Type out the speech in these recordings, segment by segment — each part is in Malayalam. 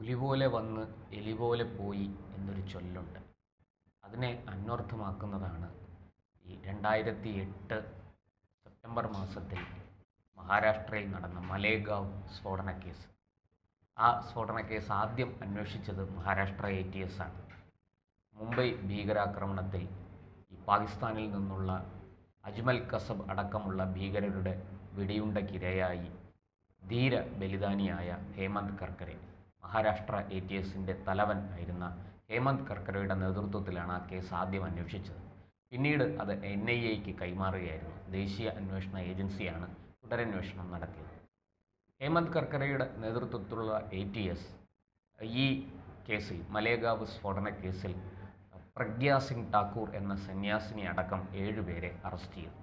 പുലി പോലെ വന്ന് എലി പോലെ പോയി എന്നൊരു ചൊല്ലുണ്ട്. അതിനെ അന്വർത്ഥമാക്കുന്നതാണ് ഈ 2008 സെപ്റ്റംബർ മാസത്തിൽ മഹാരാഷ്ട്രയിൽ നടന്ന മലേഗാവ് സ്ഫോടന കേസ്. ആ സ്ഫോടന കേസ് ആദ്യം അന്വേഷിച്ചത് മഹാരാഷ്ട്ര ATS ആണ്. മുംബൈ ഭീകരാക്രമണത്തിൽ ഈ പാകിസ്ഥാനിൽ നിന്നുള്ള അജ്മൽ കസബ് അടക്കമുള്ള ഭീകരരുടെ വെടിയുണ്ടക്കിരയായി ധീര ബലിദാനിയായ ഹേമന്ത് കർക്കരെ, മഹാരാഷ്ട്ര ATSൻ്റെ തലവൻ ആയിരുന്ന ഹേമന്ത് കർക്കരയുടെ നേതൃത്വത്തിലാണ് ആ കേസ് ആദ്യം അന്വേഷിച്ചത്. പിന്നീട് അത് NIAക്ക് കൈമാറുകയായിരുന്നു. ദേശീയ അന്വേഷണ ഏജൻസിയാണ് തുടരന്വേഷണം നടത്തിയത്. ഹേമന്ത് കർക്കരയുടെ നേതൃത്വത്തിലുള്ള ATS ഈ കേസിൽ, മലേഗാവ് സ്ഫോടന കേസിൽ പ്രഗ്യാ സിംഗ് ഠാക്കൂർ എന്ന സന്യാസിനി അടക്കം 7 പേരെ അറസ്റ്റ് ചെയ്തു.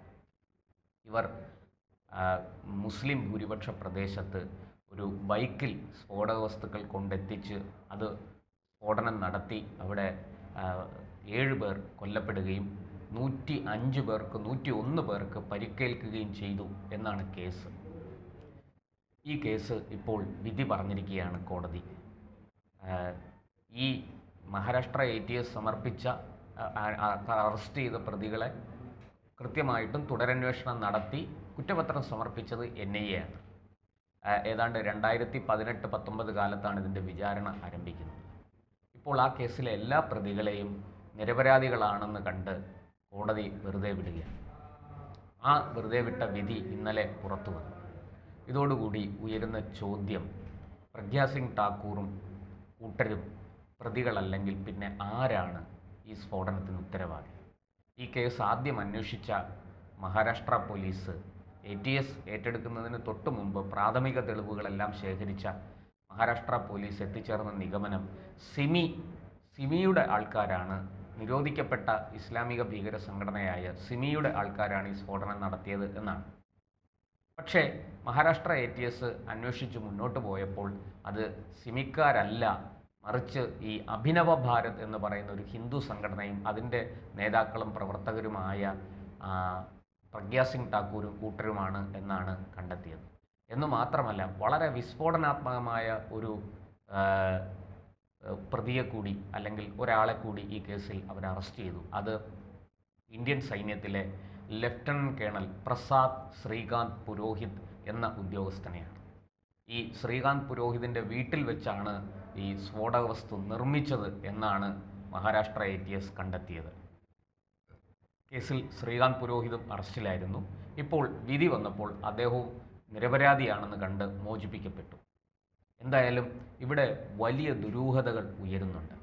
ഇവർ മുസ്ലിം ഭൂരിപക്ഷ പ്രദേശത്ത് ഒരു ബൈക്കിൽ സ്ഫോടക വസ്തുക്കൾ കൊണ്ടെത്തിച്ച് അത് സ്ഫോടനം നടത്തി അവിടെ 7 പേർ കൊല്ലപ്പെടുകയും 101 പേർക്ക് പരിക്കേൽക്കുകയും ചെയ്തു എന്നാണ് കേസ്. ഈ കേസ് ഇപ്പോൾ വിധി പറഞ്ഞിരിക്കുകയാണ് കോടതി. ഈ മഹാരാഷ്ട്ര ATS സമർപ്പിച്ച അറസ്റ്റ് ചെയ്ത പ്രതികളെ കൃത്യമായിട്ടും തുടരന്വേഷണം നടത്തി കുറ്റപത്രം സമർപ്പിച്ചത് NIA ആണ്. ഏതാണ്ട് 2018-19 കാലത്താണ് ഇതിൻ്റെ വിചാരണ ആരംഭിക്കുന്നത്. ഇപ്പോൾ ആ കേസിലെ എല്ലാ പ്രതികളെയും നിരപരാധികളാണെന്ന് കണ്ട് കോടതി വെറുതെ വിടുകയാണ്. ആ വെറുതെ വിട്ട വിധി ഇന്നലെ പുറത്തു വന്നു. ഇതോടുകൂടി ഉയരുന്ന ചോദ്യം, പ്രഗ്യാ സിംഗ് ഠാക്കൂറും കൂട്ടരും പ്രതികളല്ലെങ്കിൽ പിന്നെ ആരാണ് ഈ സ്ഫോടനത്തിന് ഉത്തരവാദി? ഈ കേസ് ആദ്യം അന്വേഷിച്ച മഹാരാഷ്ട്ര പോലീസ് ATS ഏറ്റെടുക്കുന്നതിന് തൊട്ടു മുമ്പ് പ്രാഥമിക തെളിവുകളെല്ലാം ശേഖരിച്ച മഹാരാഷ്ട്ര പോലീസ് എത്തിച്ചേർന്ന നിഗമനം സിമിയുടെ ആൾക്കാരാണ്, നിരോധിക്കപ്പെട്ട ഇസ്ലാമിക ഭീകര സംഘടനയായ സിമിയുടെ ആൾക്കാരാണ് ഈ സ്ഫോടനം നടത്തിയത് എന്നാണ്. പക്ഷേ മഹാരാഷ്ട്ര ATS അന്വേഷിച്ച് മുന്നോട്ട് പോയപ്പോൾ അത് സിമിക്കാരല്ല, മറിച്ച് ഈ അഭിനവ ഭാരത് എന്ന് പറയുന്ന ഒരു ഹിന്ദു സംഘടനയും അതിൻ്റെ നേതാക്കളും പ്രവർത്തകരുമായ പ്രഗ്യാ സിംഗ് ഠാക്കൂരും കൂട്ടരുമാണ് എന്നാണ് കണ്ടെത്തിയത്. എന്നു മാത്രമല്ല, വളരെ വിസ്ഫോടനാത്മകമായ ഒരു പ്രതിയെ കൂടി, അല്ലെങ്കിൽ ഒരാളെ കൂടി ഈ കേസിൽ അവർ അറസ്റ്റ് ചെയ്തു. അത് ഇന്ത്യൻ സൈന്യത്തിലെ ലഫ്റ്റനന്റ് കേണൽ പ്രസാദ് ശ്രീകാന്ത് പുരോഹിത് എന്ന ഉദ്യോഗസ്ഥനെയാണ്. ഈ ശ്രീകാന്ത് പുരോഹിതിൻ്റെ വീട്ടിൽ വെച്ചാണ് ഈ സ്ഫോടക വസ്തു നിർമ്മിച്ചത് എന്നാണ് മഹാരാഷ്ട്ര ATS കണ്ടെത്തിയത്. കേസിൽ ശ്രീകാന്ത് പുരോഹിതും അറസ്റ്റിലായിരുന്നു. ഇപ്പോൾ വിധി വന്നപ്പോൾ അദ്ദേഹവും നിരപരാധിയാണെന്ന് കണ്ട് മോചിപ്പിക്കപ്പെട്ടു. എന്തായാലും ഇവിടെ വലിയ ദുരൂഹതകൾ ഉയരുന്നുണ്ട്.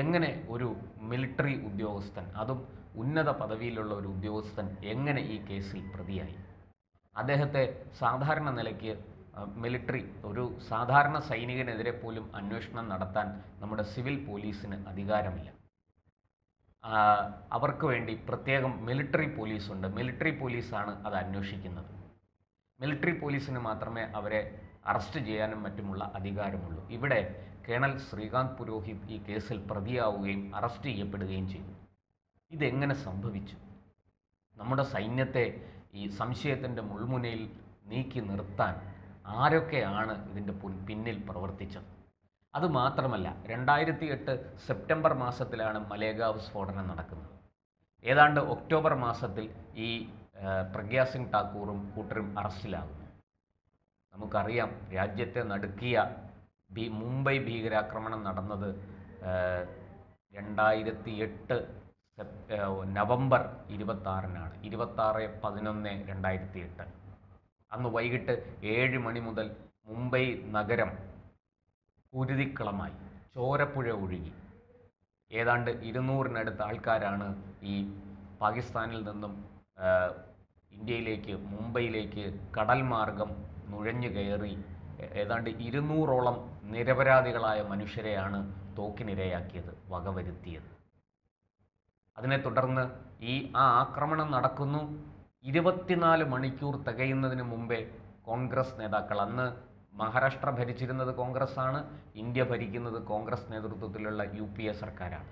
എങ്ങനെ ഒരു മിലിറ്ററി ഉദ്യോഗസ്ഥൻ, അതും ഉന്നത പദവിയിലുള്ള ഒരു ഉദ്യോഗസ്ഥൻ, എങ്ങനെ ഈ കേസിൽ പ്രതിയായി? അദ്ദേഹത്തെ സാധാരണ നിലയ്ക്ക് മിലിറ്ററി, ഒരു സാധാരണ സൈനികനെതിരെ പോലും അന്വേഷണം നടത്താൻ നമ്മുടെ സിവിൽ പോലീസിന് അധികാരമില്ല. അവർക്ക് വേണ്ടി പ്രത്യേകം മിലിറ്ററി പോലീസുണ്ട്. മിലിറ്ററി പോലീസാണ് അത് അന്വേഷിക്കുന്നത്. മിലിറ്ററി പോലീസിന് മാത്രമേ അവരെ അറസ്റ്റ് ചെയ്യാനും മറ്റുമുള്ള അധികാരമുള്ളൂ. ഇവിടെ കേണൽ ശ്രീകാന്ത് പുരോഹിത് ഈ കേസിൽ പ്രതിയാവുകയും അറസ്റ്റ് ചെയ്യപ്പെടുകയും ചെയ്തു. ഇതെങ്ങനെ സംഭവിച്ചു? നമ്മുടെ സൈന്യത്തെ ഈ സംശയത്തിൻ്റെ മുൾമുനയിൽ നീക്കി നിർത്താൻ ആരൊക്കെയാണ് ഇതിൻ്റെ പിന്നിൽ പ്രവർത്തിച്ചത്? അതുമാത്രമല്ല, 2008 സെപ്റ്റംബർ മാസത്തിലാണ് മലേഗാവ് സ്ഫോടനം നടക്കുന്നത്. ഏതാണ്ട് ഒക്ടോബർ മാസത്തിൽ ഈ പ്രഗ്യാ സിംഗ് ഠാക്കൂറും കൂട്ടരും അറസ്റ്റിലാകുന്നു. നമുക്കറിയാം, രാജ്യത്തെ നടുക്കിയ മുംബൈ ഭീകരാക്രമണം നടന്നത് 2008 നവംബർ 26-നാണ്. 26/11/2008. അന്ന് വൈകിട്ട് 7 മണി മുതൽ മുംബൈ നഗരം കുരുതിക്കളമായി, ചോരപ്പുഴ ഒഴുകി. ഏതാണ്ട് 200-നടുത്ത് ആൾക്കാരാണ് ഈ പാകിസ്ഥാനിൽ നിന്നും ഇന്ത്യയിലേക്ക്, മുംബൈയിലേക്ക് കടൽ മാർഗം നുഴഞ്ഞു കയറി ഏതാണ്ട് 200ഓളം നിരപരാധികളായ മനുഷ്യരെയാണ് തോക്കിനിരയാക്കിയത്, വകവരുത്തിയത്. അതിനെ തുടർന്ന് ആ ആക്രമണം നടക്കുന്നു. 24 മണിക്കൂർ തികയുന്നതിന് മുമ്പേ കോൺഗ്രസ് നേതാക്കൾ, അന്ന് മഹാരാഷ്ട്ര ഭരിച്ചിരുന്നത് കോൺഗ്രസ് ആണ്, ഇന്ത്യ ഭരിക്കുന്നത് കോൺഗ്രസ് നേതൃത്വത്തിലുള്ള UPA സർക്കാരാണ്.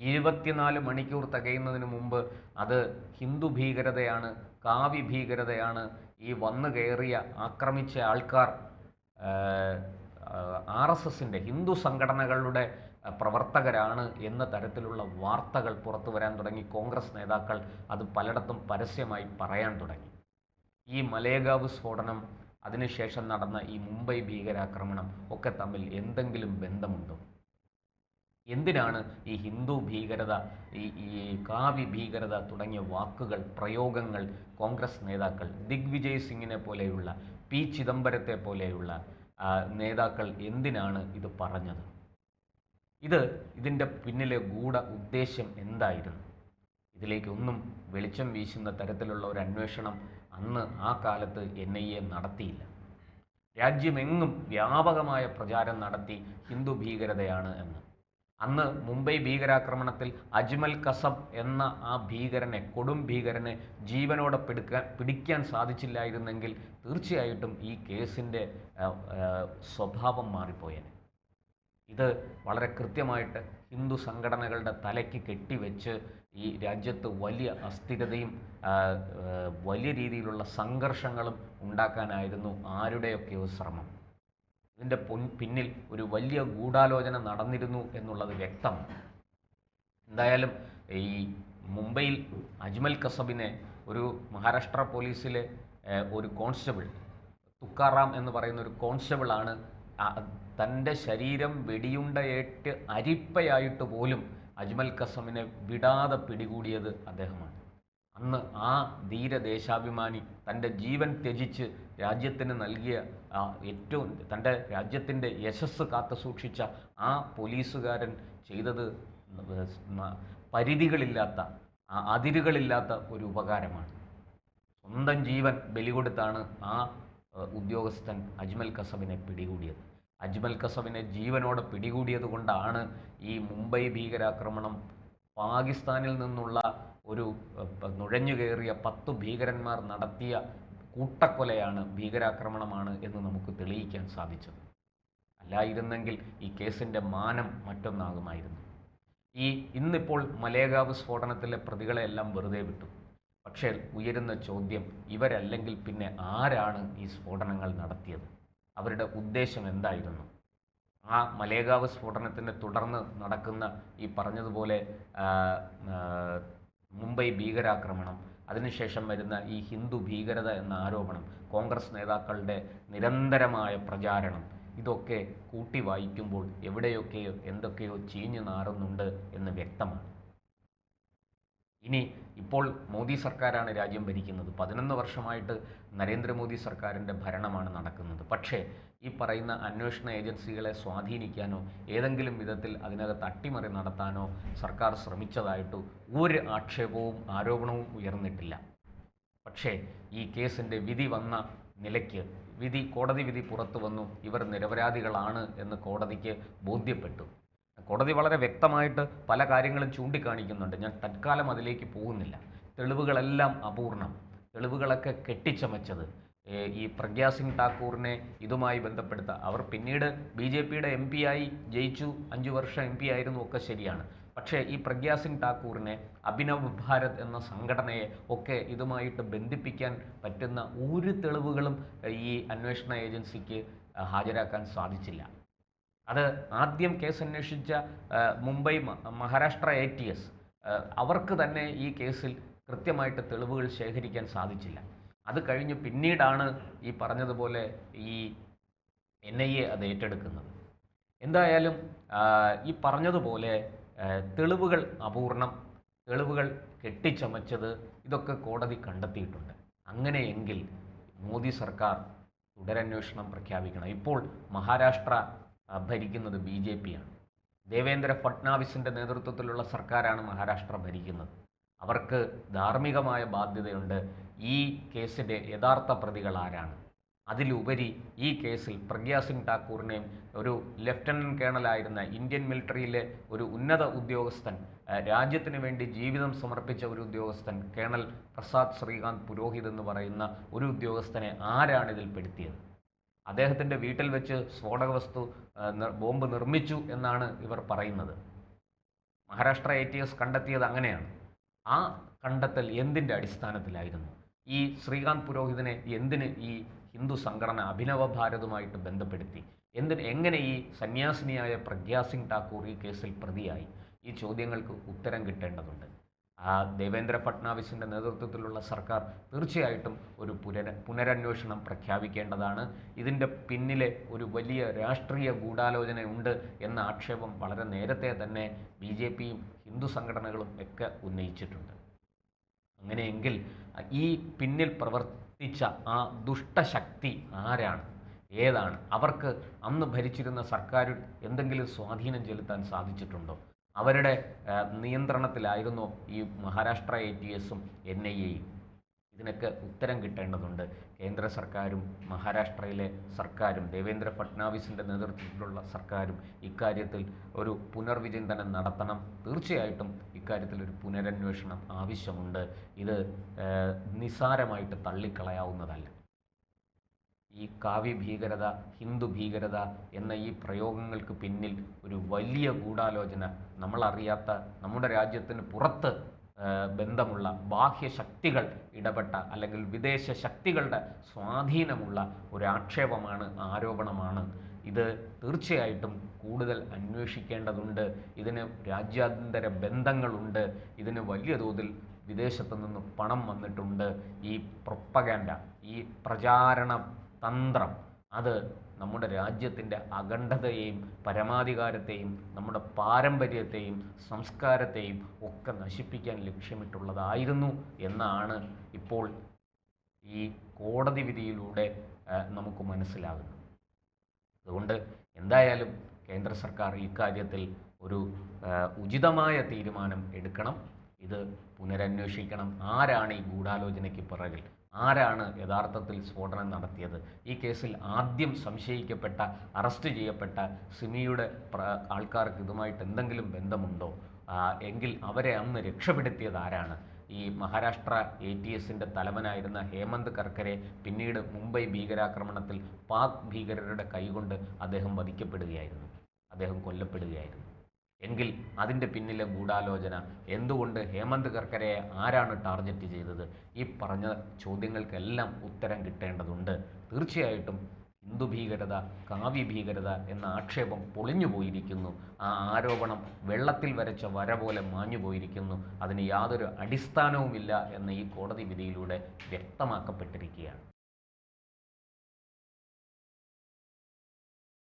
24 മണിക്കൂർ തികയുന്നതിന് മുമ്പ് അത് ഹിന്ദു ഭീകരതയാണ്, കാവി ഭീകരതയാണ്, ഈ വന്നു കയറിയ ആക്രമിച്ച ആൾക്കാർ RSSൻ്റെ ഹിന്ദു സംഘടനകളുടെ പ്രവർത്തകരാണ് എന്ന തരത്തിലുള്ള വാർത്തകൾ പുറത്തു വരാൻ തുടങ്ങി. കോൺഗ്രസ് നേതാക്കൾ അത് പലയിടത്തും പരസ്യമായി പറയാൻ തുടങ്ങി. ഈ മലേഗാവ് സ്ഫോടനം, അതിനുശേഷം നടന്ന ഈ മുംബൈ ഭീകരാക്രമണം ഒക്കെ തമ്മിൽ എന്തെങ്കിലും ബന്ധമുണ്ടോ? എന്തിനാണ് ഈ ഹിന്ദു ഭീകരത, ഈ കാവി ഭീകരത തുടങ്ങിയ വാക്കുകൾ, പ്രയോഗങ്ങൾ കോൺഗ്രസ് നേതാക്കൾ, ദിഗ്വിജയ് സിംഗിനെ പോലെയുള്ള, പി ചിദംബരത്തെ പോലെയുള്ള നേതാക്കൾ എന്തിനാണ് ഇത് പറഞ്ഞത്? ഇതിൻ്റെ പിന്നിലെ ഗൂഢ ഉദ്ദേശ്യം എന്തായിരുന്നു? ഇതിലേക്കൊന്നും വെളിച്ചം വീശുന്ന തരത്തിലുള്ള ഒരു അന്വേഷണം അന്ന് ആ കാലത്ത് NIA നടത്തിയില്ല. രാജ്യമെങ്ങും വ്യാപകമായ പ്രചാരം നടത്തി ഹിന്ദു ഭീകരതയാണ് എന്ന്. അന്ന് മുംബൈ ഭീകരാക്രമണത്തിൽ അജ്മൽ കസബ് എന്ന ആ ഭീകരനെ, കൊടും ഭീകരനെ ജീവനോടെ പിടിക്കാൻ സാധിച്ചില്ലായിരുന്നെങ്കിൽ തീർച്ചയായിട്ടും ഈ കേസിൻ്റെ സ്വഭാവം മാറിപ്പോയേനെ. ഇത് വളരെ കൃത്യമായിട്ട് ഹിന്ദു സംഘടനകളുടെ തലയ്ക്ക് കെട്ടിവെച്ച് ഈ രാജ്യത്ത് വലിയ അസ്ഥിരതയും വലിയ രീതിയിലുള്ള സംഘർഷങ്ങളും ഉണ്ടാക്കാനായിരുന്നു ആരുടെയൊക്കെയോ ശ്രമം. ഇതിൻ്റെ പിന്നിൽ ഒരു വലിയ ഗൂഢാലോചന നടന്നിരുന്നു എന്നുള്ളത് വ്യക്തമാണ്. എന്തായാലും ഈ മുംബൈയിൽ അജ്മൽ കസബിനെ ഒരു മഹാരാഷ്ട്ര പോലീസിലെ ഒരു കോൺസ്റ്റബിൾ, തുക്കാറാം എന്ന് പറയുന്ന ഒരു കോൺസ്റ്റബിളാണ് തൻ്റെ ശരീരം വെടിയുണ്ടയേറ്റ് അരിപ്പയായിട്ട് പോലും അജ്മൽ കസബിനെ വിടാതെ പിടികൂടിയത് അദ്ദേഹമാണ്. അന്ന് ആ ധീരദേശാഭിമാനി തൻ്റെ ജീവൻ ത്യജിച്ച് രാജ്യത്തിന് നൽകിയ ഏറ്റവും തൻ്റെ രാജ്യത്തിൻ്റെ യശസ്സ് കാത്തു സൂക്ഷിച്ച ആ പോലീസുകാരൻ ചെയ്തത് പരിധികളില്ലാത്ത, അതിരുകളില്ലാത്ത ഒരു ഉപകാരമാണ്. സ്വന്തം ജീവൻ ബലി കൊടുത്താണ് ആ ഉദ്യോഗസ്ഥൻ അജ്മൽ കസബിനെ പിടികൂടിയത്. അജ്മൽ കസബിനെ ജീവനോടെ പിടികൂടിയത് കൊണ്ടാണ് ഈ മുംബൈ ഭീകരാക്രമണം പാകിസ്ഥാനിൽ നിന്നുള്ള ഒരു നുഴഞ്ഞുകയറിയ 10 ഭീകരന്മാർ നടത്തിയ കൂട്ടക്കൊലയാണ്, ഭീകരാക്രമണമാണ് എന്ന് നമുക്ക് തെളിയിക്കാൻ സാധിച്ചത്. അല്ലായിരുന്നെങ്കിൽ ഈ കേസിൻ്റെ മാനം മറ്റൊന്നാകുമായിരുന്നു. ഇന്നിപ്പോൾ മലേഗാവ് സ്ഫോടനത്തിലെ പ്രതികളെല്ലാം വെറുതെ വിട്ടു. പക്ഷേ ഉയരുന്ന ചോദ്യം, ഇവരല്ലെങ്കിൽ പിന്നെ ആരാണ് ഈ സ്ഫോടനങ്ങൾ നടത്തിയത്? അവരുടെ ഉദ്ദേശം എന്തായിരുന്നു? ആ മലേഗാവ് സ്ഫോടനത്തിനെ തുടർന്ന് നടക്കുന്ന ഈ പറഞ്ഞതുപോലെ മുംബൈ ഭീകരാക്രമണം, അതിനുശേഷം വരുന്ന ഈ ഹിന്ദു ഭീകരത എന്ന ആരോപണം, കോൺഗ്രസ് നേതാക്കളുടെ നിരന്തരമായ പ്രചാരണം, ഇതൊക്കെ കൂട്ടി വായിക്കുമ്പോൾ എവിടെയൊക്കെയോ എന്തൊക്കെയോ ചീഞ്ഞു നാറുന്നുണ്ട് എന്ന് വ്യക്തമാണ്. ഇപ്പോൾ മോദി സർക്കാരാണ് രാജ്യം ഭരിക്കുന്നത്. 11 വർഷമായിട്ട് നരേന്ദ്രമോദി സർക്കാരിൻ്റെ ഭരണമാണ് നടക്കുന്നത്. പക്ഷേ ഈ പറയുന്ന അന്വേഷണ ഏജൻസികളെ സ്വാധീനിക്കാനോ ഏതെങ്കിലും വിധത്തിൽ അതിനകത്ത് അട്ടിമറി നടത്താനോ സർക്കാർ ശ്രമിച്ചതായിട്ട് ഒരു ആരോപണവും ഉയർന്നിട്ടില്ല. പക്ഷേ ഈ കേസിൻ്റെ വിധി വന്ന നിലയ്ക്ക് കോടതി വിധി പുറത്തു വന്നു. ഇവർ നിരപരാധികളാണ് എന്ന് കോടതിക്ക് ബോധ്യപ്പെട്ടു. കോടതി വളരെ വ്യക്തമായിട്ട് പല കാര്യങ്ങളും ചൂണ്ടിക്കാണിക്കുന്നുണ്ട്. ഞാൻ തൽക്കാലം അതിലേക്ക് പോകുന്നില്ല. തെളിവുകളെല്ലാം അപൂർണം, തെളിവുകളൊക്കെ കെട്ടിച്ചമച്ചത്. ഈ പ്രഗ്യാ സിംഗ് ഠാക്കൂറിനെ ഇതുമായി ബന്ധപ്പെടുത്തുക, അവർ പിന്നീട് BJPയുടെ MP ആയി ജയിച്ചു, 5 വർഷം MP ആയിരുന്നു, ഒക്കെ ശരിയാണ്. പക്ഷേ ഈ പ്രഗ്യാ സിംഗ് ഠാക്കൂറിനെ, അഭിനവ് ഭാരത് എന്ന സംഘടനയെ ഒക്കെ ഇതുമായിട്ട് ബന്ധിപ്പിക്കാൻ പറ്റുന്ന ഒരു തെളിവുകളും ഈ അന്വേഷണ ഏജൻസിക്ക് ഹാജരാക്കാൻ സാധിച്ചില്ല. അത് ആദ്യം കേസ് അന്വേഷിച്ച മുംബൈ മഹാരാഷ്ട്ര ATS അവർക്ക് തന്നെ ഈ കേസിൽ കൃത്യമായിട്ട് തെളിവുകൾ ശേഖരിക്കാൻ സാധിച്ചില്ല. അത് കഴിഞ്ഞ് പിന്നീടാണ് ഈ പറഞ്ഞതുപോലെ ഈ NIA അത് ഏറ്റെടുക്കുന്നത്. എന്തായാലും ഈ പറഞ്ഞതുപോലെ തെളിവുകൾ അപൂർണം, തെളിവുകൾ കെട്ടിച്ചമച്ചത്, ഇതൊക്കെ കോടതി കണ്ടെത്തിയിട്ടുണ്ട്. അങ്ങനെയെങ്കിൽ മോദി സർക്കാർ തുടരന്വേഷണം പ്രഖ്യാപിക്കണം. ഇപ്പോൾ മഹാരാഷ്ട്ര ഭരിക്കുന്നത് BJP ആണ്. ദേവേന്ദ്ര ഫട്നാവിസിൻ്റെ നേതൃത്വത്തിലുള്ള സർക്കാരാണ് മഹാരാഷ്ട്ര ഭരിക്കുന്നത്. അവർക്ക് ധാർമ്മികമായ ബാധ്യതയുണ്ട്. ഈ കേസിൻ്റെ യഥാർത്ഥ പ്രതികൾ ആരാണ്? അതിലുപരി ഈ കേസിൽ പ്രഗ്യാ സിംഗ് ഠാക്കൂറിനെയും, ഒരു ലഫ്റ്റനൻറ്റ് കേണലായിരുന്ന ഇന്ത്യൻ മിലിറ്ററിയിലെ ഒരു ഉന്നത ഉദ്യോഗസ്ഥൻ, രാജ്യത്തിന് വേണ്ടി ജീവിതം സമർപ്പിച്ച ഒരു ഉദ്യോഗസ്ഥൻ, കേണൽ പ്രസാദ് ശ്രീകാന്ത് പുരോഹിത് എന്ന് പറയുന്ന ഒരു ഉദ്യോഗസ്ഥനെ ആരാണിതിൽ പെടുത്തിയത്? അദ്ദേഹത്തിൻ്റെ വീട്ടിൽ വെച്ച് സ്ഫോടക വസ്തു, ബോംബ് നിർമ്മിച്ചു എന്നാണ് ഇവർ പറയുന്നത്. മഹാരാഷ്ട്ര ATS കണ്ടെത്തിയത് അങ്ങനെയാണ്. ആ കണ്ടെത്തൽ എന്തിൻ്റെ അടിസ്ഥാനത്തിലായിരുന്നു? ഈ ശ്രീകാന്ത് പുരോഹിതിനെ എന്തിന് ഈ ഹിന്ദു സംഘടന അഭിനവ ഭാരതുമായിട്ട് ബന്ധപ്പെടുത്തി? എങ്ങനെ ഈ സന്യാസിനിയായ പ്രഗ്യാ സിംഗ് ഠാക്കൂർ ഈ കേസിൽ പ്രതിയായി? ഈ ചോദ്യങ്ങൾക്ക് ഉത്തരം കിട്ടേണ്ടതുണ്ട്. ദേവേന്ദ്ര ഫട്നാവിസിൻ്റെ നേതൃത്വത്തിലുള്ള സർക്കാർ തീർച്ചയായിട്ടും ഒരു പുനരന്വേഷണം പ്രഖ്യാപിക്കേണ്ടതാണ്. ഇതിൻ്റെ പിന്നിലെ ഒരു വലിയ രാഷ്ട്രീയ ഗൂഢാലോചനയുണ്ട് എന്ന ആക്ഷേപം വളരെ നേരത്തെ തന്നെ BJPയും ഹിന്ദു സംഘടനകളും ഒക്കെ ഉന്നയിച്ചിട്ടുണ്ട്. അങ്ങനെയെങ്കിൽ ഈ പിന്നിൽ പ്രവർത്തിച്ച ആ ദുഷ്ടശക്തി ആരാണ്, ഏതാണ്? അവർക്ക് അന്ന് ഭരിച്ചിരുന്ന സർക്കാരിൽ എന്തെങ്കിലും സ്വാധീനം ചെലുത്താൻ സാധിച്ചിട്ടുണ്ടോ? അവരുടെ നിയന്ത്രണത്തിലായിരുന്നോ ഈ മഹാരാഷ്ട്ര ATSഉം NIAയും? ഇതിനൊക്കെ ഉത്തരം കിട്ടേണ്ടതുണ്ട്. കേന്ദ്ര സർക്കാരും മഹാരാഷ്ട്രയിലെ സർക്കാരും ദേവേന്ദ്ര ഫട്നാവിസിൻ്റെ നേതൃത്വത്തിലുള്ള സർക്കാരും ഇക്കാര്യത്തിൽ ഒരു പുനർവിചിന്തനം നടത്തണം. തീർച്ചയായിട്ടും ഇക്കാര്യത്തിൽ ഒരു പുനരന്വേഷണം ആവശ്യമുണ്ട്. ഇത് നിസ്സാരമായിട്ട് തള്ളിക്കളയാവുന്നതല്ല. ഈ കാവ്യ ഭീകരത, ഹിന്ദു ഭീകരത എന്ന ഈ പ്രയോഗങ്ങൾക്ക് പിന്നിൽ ഒരു വലിയ ഗൂഢാലോചന, നമ്മളറിയാത്ത, നമ്മുടെ രാജ്യത്തിന് പുറത്ത് ബന്ധമുള്ള ബാഹ്യശക്തികൾ ഇടപെട്ട അല്ലെങ്കിൽ വിദേശ ശക്തികളുടെ സ്വാധീനമുള്ള ഒരാക്ഷേപമാണ്, ആരോപണമാണ്. ഇത് തീർച്ചയായിട്ടും കൂടുതൽ അന്വേഷിക്കേണ്ടതുണ്ട്. ഇതിന് രാജ്യാന്തര ബന്ധങ്ങളുണ്ട്. ഇതിന് വലിയ തോതിൽ വിദേശത്തു നിന്ന് പണം വന്നിട്ടുണ്ട്. ഈ പ്രൊപ്പഗാൻഡ, ഈ പ്രചാരണ തന്ത്രം, അത് നമ്മുടെ രാജ്യത്തിൻ്റെ അഖണ്ഡതയെയും പരമാധികാരത്തെയും നമ്മുടെ പാരമ്പര്യത്തെയും സംസ്കാരത്തെയും ഒക്കെ നശിപ്പിക്കാൻ ലക്ഷ്യമിട്ടുള്ളതായിരുന്നു എന്നാണ് ഇപ്പോൾ ഈ കോടതി വിധിയിലൂടെ നമുക്ക് മനസ്സിലാകുന്നത്. അതുകൊണ്ട് എന്തായാലും കേന്ദ്ര സർക്കാർ ഇക്കാര്യത്തിൽ ഒരു ഉചിതമായ തീരുമാനം എടുക്കണം. ഇത് പുനരന്വേഷിക്കണം. ആരാണ് ഈ ഗൂഢാലോചനയ്ക്ക് പിറകിൽ? ആരാണ് യഥാർത്ഥത്തിൽ സ്ഫോടനം നടത്തിയത്? ഈ കേസിൽ ആദ്യം സംശയിക്കപ്പെട്ട, അറസ്റ്റ് ചെയ്യപ്പെട്ട സിമിയുടെ ആൾക്കാർക്ക് ഇതുമായിട്ട് എന്തെങ്കിലും ബന്ധമുണ്ടോ? എങ്കിൽ അവരെ അന്ന് രക്ഷപ്പെടുത്തിയത് ആരാണ്? ഈ മഹാരാഷ്ട്ര ATSൻ്റെ തലവനായിരുന്ന ഹേമന്ത് കർക്കരെ പിന്നീട് മുംബൈ ഭീകരാക്രമണത്തിൽ പാക് ഭീകരരുടെ കൈകൊണ്ട് അദ്ദേഹം വധിക്കപ്പെടുകയായിരുന്നു, അദ്ദേഹം കൊല്ലപ്പെടുകയായിരുന്നു. എങ്കിൽ അതിൻ്റെ പിന്നിലെ ഗൂഢാലോചന എന്തുകൊണ്ട്? ഹേമന്ത് കർക്കരയെ ആരാണ് ടാർഗറ്റ് ചെയ്തത്? ഈ പറഞ്ഞ ചോദ്യങ്ങൾക്കെല്ലാം ഉത്തരം കിട്ടേണ്ടതുണ്ട്. തീർച്ചയായിട്ടും ഹിന്ദു ഭീകരത, കാവ്യ ഭീകരത എന്ന ആക്ഷേപം പൊളിഞ്ഞു പോയിരിക്കുന്നു. ആ ആരോപണം വെള്ളത്തിൽ വരച്ച വര പോലെ മാഞ്ഞു പോയിരിക്കുന്നു. അതിന് യാതൊരു അടിസ്ഥാനവുമില്ല എന്ന് ഈ കോടതി വിധിയിലൂടെ വ്യക്തമാക്കപ്പെട്ടിരിക്കുകയാണ്.